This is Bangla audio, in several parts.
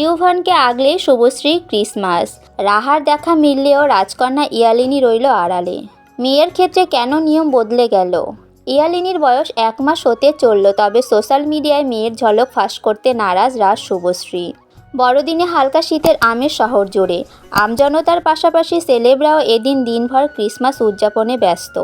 ইউভানকে আগলেই শুভশ্রীর ক্রিসমাস। রাহার দেখা মিললেও রাজকন্যা ইয়ালিনী রইল আড়ালে। মেয়ের ক্ষেত্রে কেন নিয়ম বদলে গেল? ইয়ালিনীর বয়স 1 মাস হতে চলল, তবে সোশ্যাল মিডিয়ায় মেয়ের ঝলক ফাঁস করতে নারাজ রাজ শুভশ্রী। বড়দিনে হালকা শীতের আমেজ শহর জুড়ে। আমজনতার পাশাপাশি সেলেবরাও এদিন দিনভর ক্রিসমাস উদযাপনে ব্যস্ত।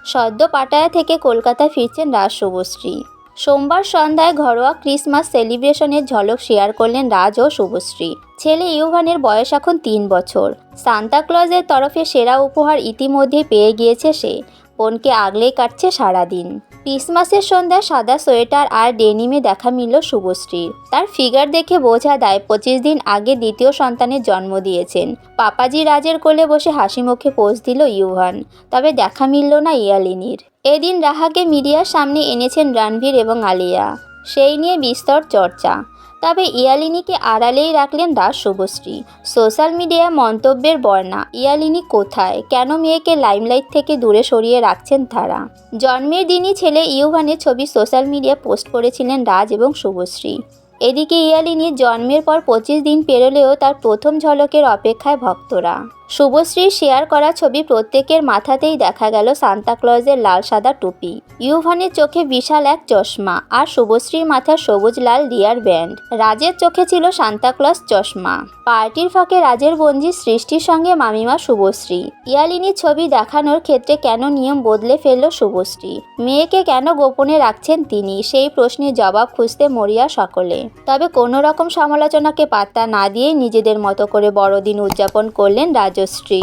সদ্য পাটায়া থেকে কলকাতায় ফিরছেন রাজ শুভশ্রী। সোমবার সন্ধ্যায় ঘরোয়া ক্রিসমাস সেলিব্রেশনের ঝলক শেয়ার করলেন রাজ ও শুভশ্রী। ছেলে ইউভানের বয়স এখন 3 বছর। সান্তাক্লজের তরফে সেরা উপহার ইতিমধ্যেই পেয়ে গিয়েছে সে। বোনকে আগলেই কাটছে সারাদিন। ক্রিসমাসের সন্ধ্যায় সাদা সোয়েটার আর ডেনিমে দেখা মিলল শুভশ্রীর। তার ফিগার দেখে বোঝা যায় 25 দিন আগে দ্বিতীয় সন্তানের জন্ম দিয়েছেন। পাপাজি রাজের কোলে বসে হাসি মুখে পোজ দিল ইউভান। তবে দেখা মিলল না ইয়ালিনীর। এদিন রাহাকে মিডিয়ার সামনে এনেছেন রণবীর এবং আলিয়া। সেই নিয়ে বিস্তর চর্চা। তবে ইয়ালিনীকে আড়ালেই রাখলেন রাজ শুভশ্রী। সোশ্যাল মিডিয়ায় মন্তব্যের বন্যা। ইয়ালিনী কোথায়, কেন মেয়েকে লাইমলাইট থেকে দূরে সরিয়ে রাখছেন তারা? জন্মের দিনই ছেলে ইউভানের ছবি সোশ্যাল মিডিয়ায় পোস্ট করেছিলেন রাজ এবং শুভশ্রী। এদিকে ইয়ালিনীর জন্মের পর 25 দিন পেরোলেও তার প্রথম ঝলকের অপেক্ষায় ভক্তরা। শুভশ্রীর শেয়ার করা ছবি প্রত্যেকের মাথাতেই দেখা গেল সান্তাক্লজের লাল সাদা টুপি। ইউভানের চোখে বিশাল এক চশমা আর শুভশ্রীর মাথায় সবুজ লাল রিয়ার ব্যান্ড। রাজের চোখে ছিল সান্তাক্লজ চশমা। পার্টির ফাঁকে রাজের বোনঝি সৃষ্টির সঙ্গে মামিমা শুভশ্রী। ইয়ালিনীর ছবি দেখানোর ক্ষেত্রে কেন নিয়ম বদলে ফেলল শুভশ্রী? মেয়েকে কেন গোপনে রাখছেন তিনি? সেই প্রশ্নের জবাব খুঁজতে মরিয়া সকলে। তবে কোনো রকম সমালোচনাকে পাত্তা না দিয়ে নিজেদের মতো করে বড়দিন উদযাপন করলেন রাজশ্রী।